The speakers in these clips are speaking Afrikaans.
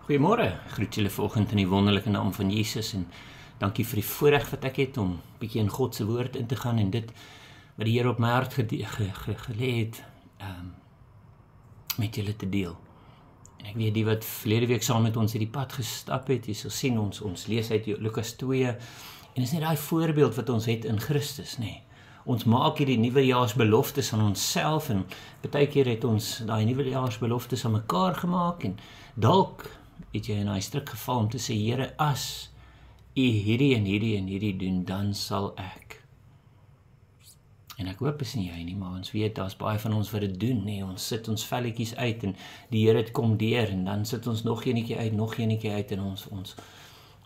Goeiemôre, groet julle vanoggend in die wonderlike naam van Jesus en dankie vir die voorreg wat ek het om bietjie in God se woord in te gaan en dit wat die Here op my hart gelê het met julle te deel. En ek weet die wat verlede week saam met ons hierdie pad gestap het, jy sal sien ons lees uit Lukas 2 en is net daai voorbeeld wat ons het in Christus, nê. Ons maak hierdie nuwejaarsbeloftes aan onsself en baie keer het ons daai nuwejaarsbeloftes aan mekaar gemaak en dalk het jy in daai struik geval om te sê, Here, as U hierdie en hierdie doen, dan sal ek. En ek hoop is nie jy nie, maar ons weet, daar's baie van ons wat dit doen, nee, ons sit ons velletjies uit en die Here het kom deur en dan sit ons nog eenetjie uit en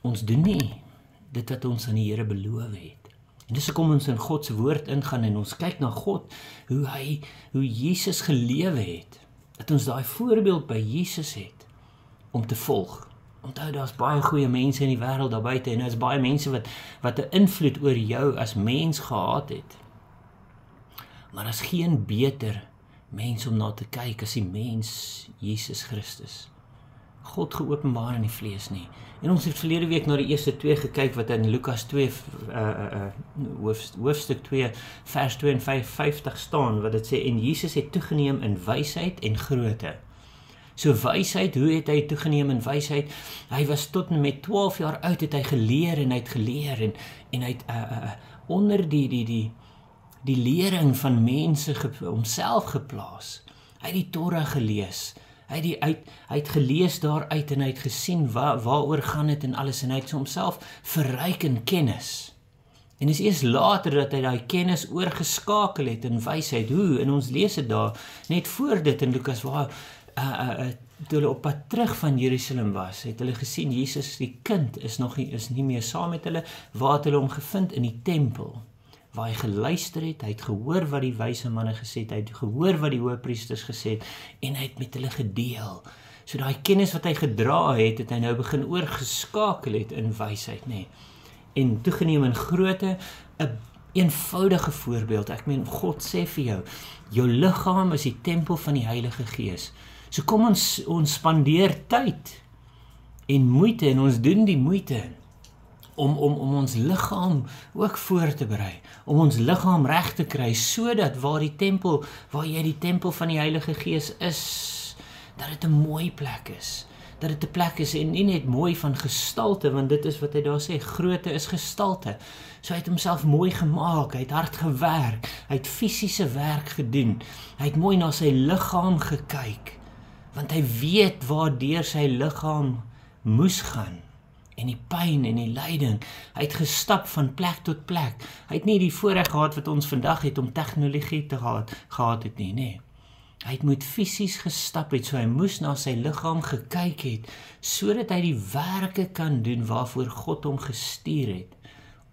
ons doen nie dit wat ons aan die Here beloof het. En dis hoekom ons in God se woord ingaan en ons kyk na God, hoe Jesus gelewe het, dat ons daai voorbeeld by Jesus het, om te volg. Onthou, daar's baie goeie mense in die wêreld daar buite en daar's baie mense wat 'n invloed oor jou as mens gehad het. Maar daar's geen beter mens om na te kyk as die mens Jesus Christus. God geopenbaar in die vlees nie. En ons het verlede week na die eerste 2 gekyk wat in Lukas 2 hoofstuk 2 vers 52 staan wat dit sê en Jesus het toegeneem in wysheid en grootte. So wysheid, hoe het hy toegeneem in wysheid? Hy was tot en met 12 jaar oud het hy geleer en hy het onder die lering van mense homself geplaas. Hy het die Torah gelees. Hy het gelees daaruit en hy het gesien waaroor gaan dit en alles en hy het homself verryk in kennis. En is eers later dat hy daai kennis oorgeskakel het in wysheid. Hoe? En ons lees dit daar net voor dit in Lukas waar toe hulle op pad terug van Jerusalem was, het hulle gesien Jesus die kind is nie meer saam met hulle, waar het hulle hom gevind in die tempel, waar hy geluister het, hy het gehoor wat die wyse manne gesê het, hy het gehoor wat die hoëpriesters gesê het en hy het met hulle gedeel. So daai kennis wat hy gedra het hy nou begin oorgeskakel het in wysheid, nê. En toegeneem in grootte, 'n eenvoudige voorbeeld. Ek meen God sê vir jou liggaam is die tempel van die Heilige Gees. So kom ons spandeer tyd en moeite en ons doen die moeite om ons liggaam ook voor te berei, om ons liggaam reg te kry sodat waar jy die tempel van die Heilige Gees is, dat dit 'n mooi plek is. Dat dit 'n plek is en nie net mooi van gestalte, want dit is wat hy daar sê, grootte is gestalte. So hy het homself mooi gemaak, hy het hard gewerk, hy het fisiese werk gedoen, hy het mooi na sy liggaam gekyk, want hy weet waardeur sy liggaam moes gaan, en die pyn en die lyding, hy het gestap van plek tot plek, hy het nie die voorreg gehad wat ons vandag het om tegnologie te gehad het nie, nee. Hy het moet fisies gestap het, so hy moes na sy liggaam gekyk het, sodat hy die werke kan doen waarvoor God hom gestuur het,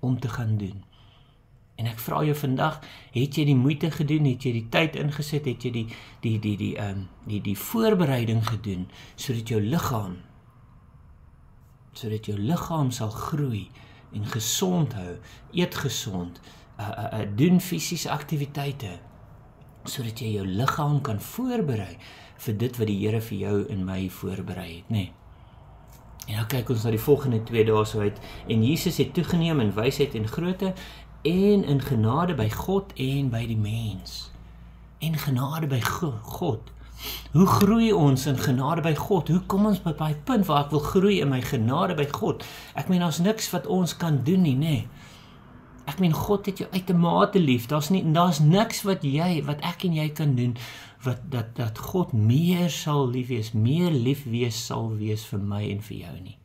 om te gaan doen. En ek vra jou vandag, het jy die moeite gedoen, het jy die tyd ingesit, het jy die voorbereiding gedoen, sodat jou liggaam sal groei en gesond hou, eet gesond, doen fisiese aktiwiteite, sodat jy jou liggaam kan voorberei vir dit wat die Here vir jou en my voorberei het, nê. En nou kyk ons na die volgende 2 dae so uit, en Jesus het toegeneem in wysheid en grootte, en in genade by God en by die mens. En genade by God. Hoe groei ons in genade by God? Hoe kom ons by die punt waar ek wil groei in my genade by God? Ek meen, daar's niks wat ons kan doen nie, nê. Ek meen, God het jou uitermate lief, daar's niks wat ek en jy kan doen, dat God meer lief wees sal wees vir my en vir jou nie.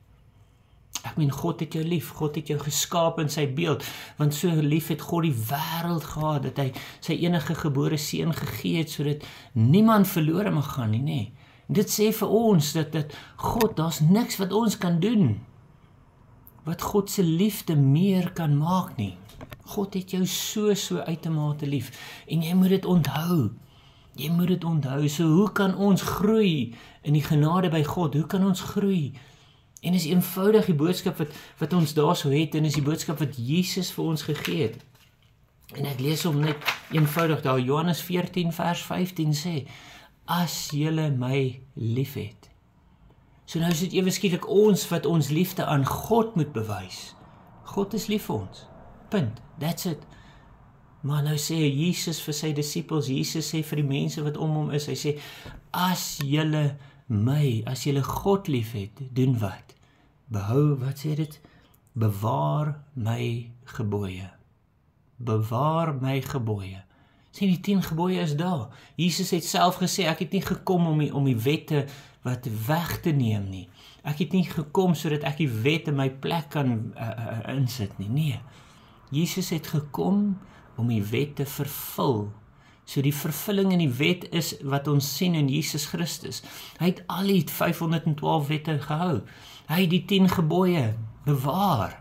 Ek meen, God het jou lief, God het jou geskaap in sy beeld, want so lief het God die wêreld gehad, dat hy sy enige gebore seun gegee het, sodat niemand verlore mag gaan nie, nê. Dit sê vir ons, dat God, daar's niks wat ons kan doen, wat God se liefde meer kan maak nie. God het jou so uitermate lief, en jy moet dit onthou. So hoe kan ons groei in die genade by God? Hoe kan ons groei? En is eenvoudig die boodskap wat ons daar so het, en is die boodskap wat Jesus vir ons gegee het. En ek lees hom net eenvoudig daar, Johannes 14 vers 15 sê, as julle my lief het, So nou is dit ewe skielik ons wat ons liefde aan God moet bewys. God is lief vir ons. Punt. That's it. Maar nou sê Jesus vir sy disippels, Jesus sê vir die mense wat om hom is, hy sê, as julle God lief het, doen wat? Behou, wat sê dit? Bewaar my gebooie. Bewaar my gebooie. Sien, die 10 gebooie is daar. Jesus het self gesê, ek het nie gekom om die wette wat weg te neem nie. Ek het nie gekom sodat ek die wet in my plek kan insit nie. Nee. Jesus het gekom om die wet te vervul. So die vervulling in die wet is wat ons sien in Jesus Christus. Hy het al die 512 wette gehou. Hy het die 10 gebooie bewaar.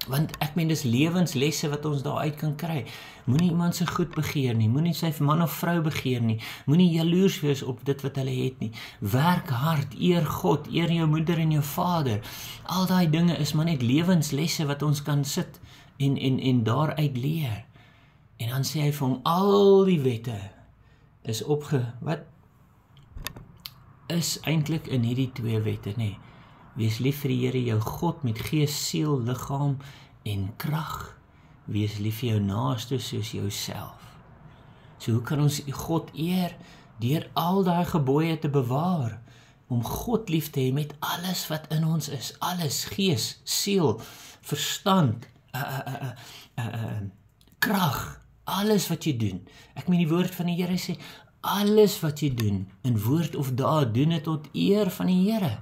Want ek meen, dis lewenslesse wat ons daaruit kan kry. Moenie iemand se goed begeer nie, moenie sy man of vrou begeer nie, moenie jaloers wees op dit wat hulle het nie. Werk hard, eer God, eer jou moeder en jou vader. Al daai dinge is maar net lewenslesse wat ons kan sit en daaruit leer. En dan sê hy vir hom, al die wette is wat is eintlik in hierdie 2 wette, nee. Wees lief vir die Here jou God met gees, siel, liggaam en krag. Wees lief vir jou naaste soos jouself. So hoe kan ons God eer? Deur al daai gebooie te bewaar, om God lief te hê met alles wat in ons is, alles, gees, siel, verstand, krag, alles wat jy doen. Ek meen die woord van die Here sê, alles wat jy doen, in woord of daad, doen dit tot eer van die Here.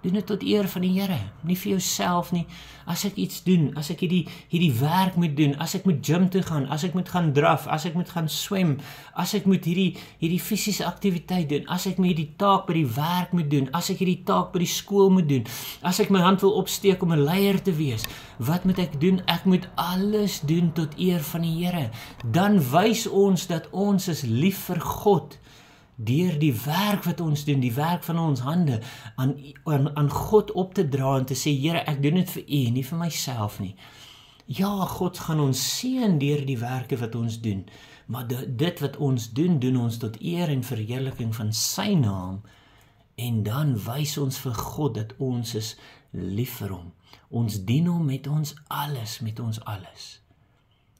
Doen dit tot eer van die Here, nie vir jouself nie. As ek iets doen, as ek hierdie werk moet doen, as ek moet gym toe gaan, as ek moet gaan draf, as ek moet gaan swem, as ek moet hierdie fisiese aktiwiteit doen, as ek met hierdie taak by die werk moet doen, as ek hierdie taak by die skool moet doen, as ek my hand wil opsteek om 'n leier te wees, wat moet ek doen? Ek moet alles doen tot eer van die Here. Dan wys ons dat ons is lief vir God, deur die werk wat ons doen, die werk van ons hande, aan God op te dra en te sê, Here, ek doen dit vir U, nie vir myself nie. Ja, God gaan ons seën deur die werke wat ons doen, maar dit wat ons doen ons tot eer en verheerliking van sy naam, en dan wys ons vir God dat ons is lief vir hom. Ons dien hom met ons alles.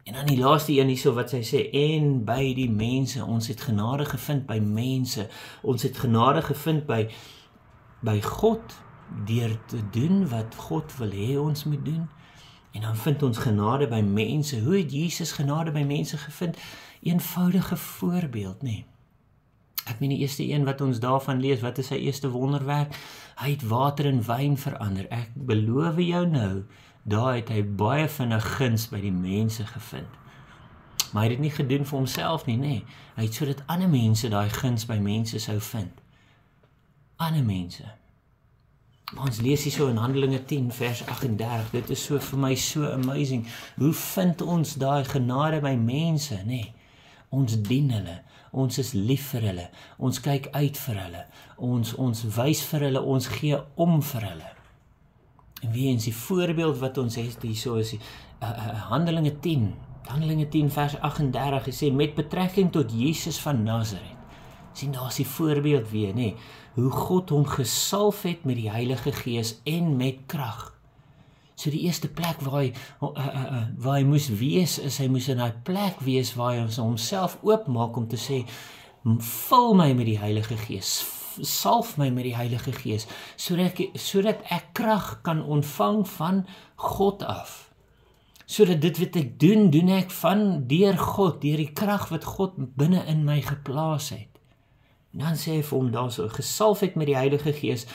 En dan die laaste een hierso wat sy sê, en by die mense, ons het genade gevind by mense, ons het genade gevind by God, deur te doen wat God wil hê ons moet doen, en dan vind ons genade by mense. Hoe het Jesus genade by mense gevind? Eenvoudige voorbeeld, nee. Ek meen die eerste een wat ons daarvan lees, wat is sy eerste wonderwerk? Hy het water in wyn verander. Ek beloof jou nou, daar het hy baie vinnig guns by die mense gevind. Maar hy het dit nie gedoen vir homself nie, nee. Hy het sodat ander mense daai guns by mense sou vind. Ander mense. Maar ons lees hier so in Handelinge 10 vers 38, dit is so vir my so amazing. Hoe vind ons daai genade by mense, nee? Ons dien hulle, ons is lief vir hulle, ons kyk uit vir hulle, ons wys vir hulle, ons gee om vir hulle. En wie eens die voorbeeld wat ons het hierso is Handelinge 10 vers 38 gesê, met betrekking tot Jesus van Nazareth. Sien, daar is die voorbeeld weer, nee, hoe God hom gesalf het met die Heilige Gees en met krag. So die eerste plek waar hy moes wees, is hy moes in die plek wees waar hy homself oopmaak om te sê, vul my met die Heilige Gees, salf my met die Heilige Gees, sodat ek krag kan ontvang van God af. Sodat dit wat ek doen ek deur God, deur die krag wat God binne in my geplaas het. En dan sê hy vir hom daar so, gesalf het met die Heilige Gees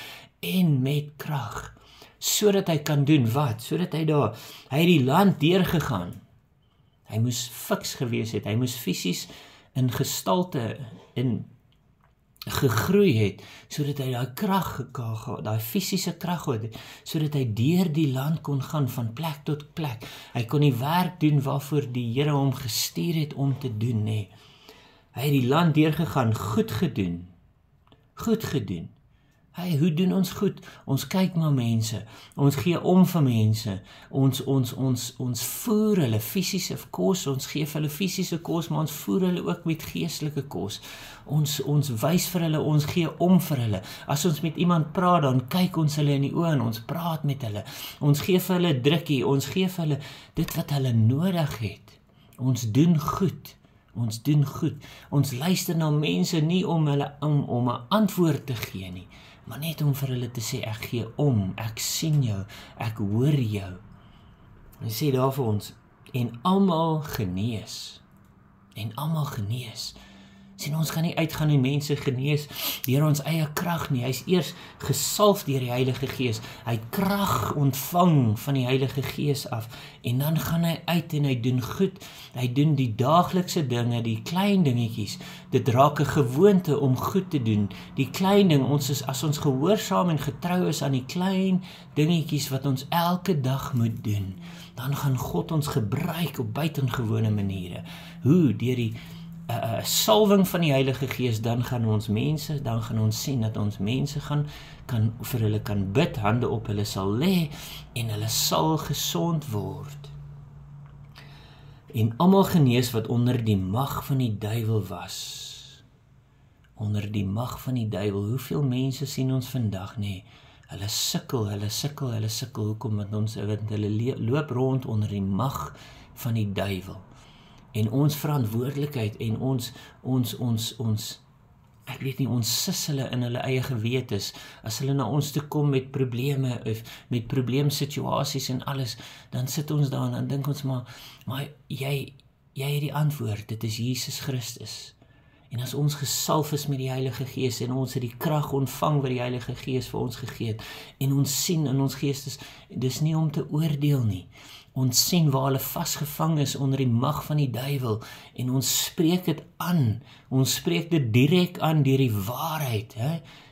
en met krag, sodat hy kan doen wat? Sodat hy het die land deurgegaan. Hy moes fiks gewees het, hy moes fisies in gestalte gegroei het, sodat hy daai krag gehad, daai fisiese krag het, sodat hy deur die land kon gaan van plek tot plek. Hy kon die werk doen waarvoor die Here hom gestuur het om te doen, nee. Hy het die land deurgegaan, goed gedoen. Hey, hoe doen ons goed? Ons kyk na mense, ons gee om vir mense, ons voer hulle fisiese kos, ons gee vir hulle fisiese kos, maar ons voer hulle ook met geestelike kos. Ons wys vir hulle, ons gee om vir hulle. As ons met iemand praat, dan kyk ons hulle in die oë en ons praat met hulle. Ons gee vir hulle drukkie, ons gee vir hulle dit wat hulle nodig het. Ons doen goed. Ons doen goed. Ons luister na mense nie om 'n antwoord te gee nie, maar net om vir hulle te sê, ek gee om, ek sien jou, ek hoor jou. En sê daar vir ons, en almal genees. En almal genees. Sien, ons gaan nie uitgaan en mense genees deur ons eie krag nie. Hy's eers gesalf deur die Heilige Gees. Hy het krag ontvang van die Heilige Gees af. En dan gaan hy uit en hy doen goed. Hy doen die daaglikse dinge, die klein dingetjies. Dit raak 'n gewoonte om goed te doen. Die klein ding, as ons gehoorsaam en getrou is aan die klein dingetjies wat ons elke dag moet doen, dan gaan God ons gebruik op buitengewone maniere. Hoe? Deur die salwing van die Heilige Gees, dan gaan ons sien dat ons mense vir hulle kan bid, hande op hulle sal lê en hulle sal gesond word. En almal genees wat onder die mag van die duiwel was. Onder die mag van die duiwel. Hoeveel mense sien ons vandag, nee? Hulle sukkel. Hoekom? Want hulle loop rond onder die mag van die duiwel. En ons verantwoordelikheid en ons sis hulle in hulle eie gewetes, as hulle na ons toe kom met probleme, of met probleemsituasies en alles, dan sit ons daar en dan dink ons maar jy het die antwoord, dit is Jesus Christus. En as ons gesalf is met die Heilige Gees, en ons het die krag ontvang wat die Heilige Gees vir ons gegee het, en ons sien in ons geestes, dis nie om te oordeel nie. Ons sien waar hulle vasgevang is onder die mag van die duiwel, en ons spreek dit aan. Ons spreek dit direk aan deur die waarheid.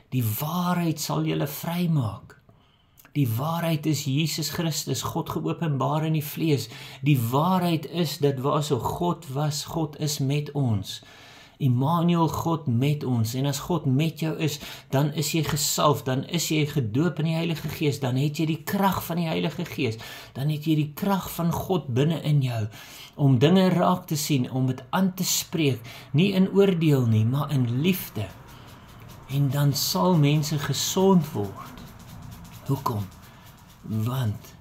Die waarheid sal julle vrymaak. Die waarheid is Jesus Christus, God geopenbaar in die vlees. Die waarheid is dat waar so God was, God is met ons. Immanuel, God met ons, en as God met jou is, dan is jy gesalf, dan is jy gedoop in die Heilige Gees, dan het jy die krag van die Heilige Gees, dan het jy die krag van God binne in jou, om dinge raak te sien, om dit aan te spreek, nie in oordeel nie, maar in liefde, en dan sal mense gesond word. Hoekom? Want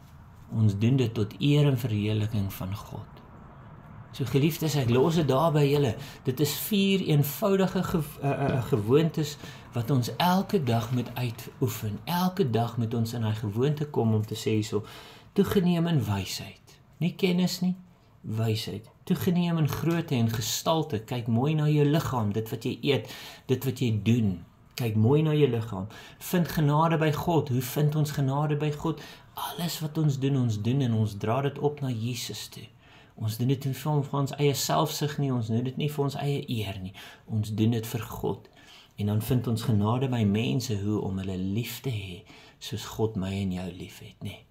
ons doen dit tot eer en verheerliking van God. So geliefdes, ek los dit daar by julle. Dit is 4 eenvoudige gewoontes wat ons elke dag moet uitoefen. Elke dag moet ons in daai gewoonte kom om te sê so, toegeneem in wysheid. Nie kennis nie, wysheid. Toegeneem in grootte en gestalte. Kyk mooi na jou liggaam, dit wat jy eet, dit wat jy doen. Kyk mooi na jou liggaam. Vind genade by God. Hoe vind ons genade by God? Alles wat ons doen en ons dra dit op na Jesus toe. Ons doen dit nie vir ons eie selfsug nie, ons doen dit nie vir ons eie eer nie, ons doen dit vir God. En dan vind ons genade by mense, hoe om hulle lief te hê, soos God my en jou lief het, nee.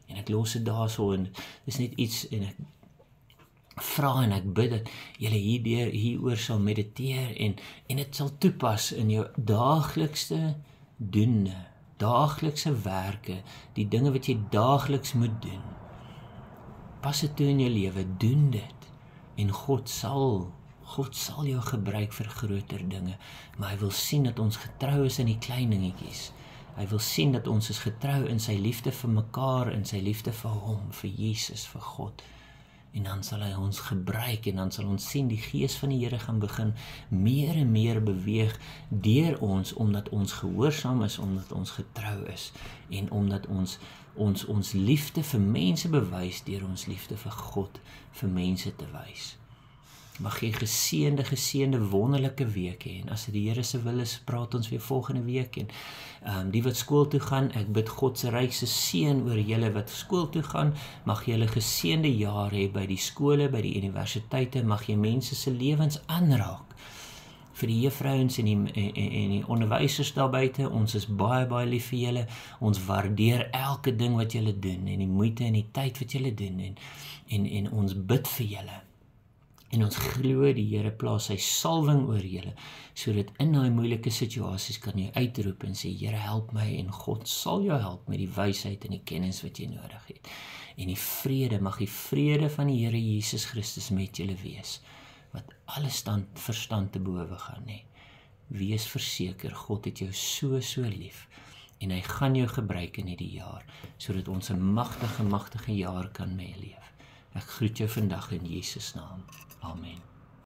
En ek los dit daar so, en dis net iets, en ek vra en ek bid dat julle hieroor sal mediteer, en dit sal toepas in jou daaglikste doende, daaglikse werke, die dinge wat jy daagliks moet doen. Pas dit toe in jou lewe, doen dit, en God sal jou gebruik vir groter dinge, maar hy wil sien dat ons getrou is in die klein dingetjies. Hy wil sien dat ons is getrou in sy liefde vir mekaar, in sy liefde vir hom, vir Jesus, vir God. En dan sal hy ons gebruik, en dan sal ons sien die Gees van die Here gaan begin meer en meer beweeg deur ons, omdat ons gehoorsaam is, omdat ons getrou is, en omdat ons liefde vir mense bewys deur ons liefde vir God vir mense te wys. Mag jy geseënde wonderlike week hê, en as dit die Here se wil is, praat ons weer volgende week, en die wat skool toe gaan, ek bid God se rykse seën oor julle wat skool toe gaan, mag julle geseënde jaar hê by die skole, by die universiteite, mag jy mense se lewens aanraak. Vir die juffrouens en die onderwysers daar buite, ons is baie, baie lief vir julle, ons waardeer elke ding wat julle doen, en die moeite en die tyd wat julle doen, en ons bid vir julle. En ons glo die Here plaas sy salwing oor julle, sodat in daai moeilike situasies kan jy uitroep en sê, Here help my, en God sal jou help met die wysheid en die kennis wat jy nodig het. En die vrede, mag die vrede van die Here Jesus Christus met julle wees, wat alle verstand te bowe gaan hê. Wees verseker, God het jou so lief, en hy gaan jou gebruik in hierdie jaar, sodat ons 'n magtige jaar kan meeleef. Ek groet jou vandag in Jesus naam. Amen.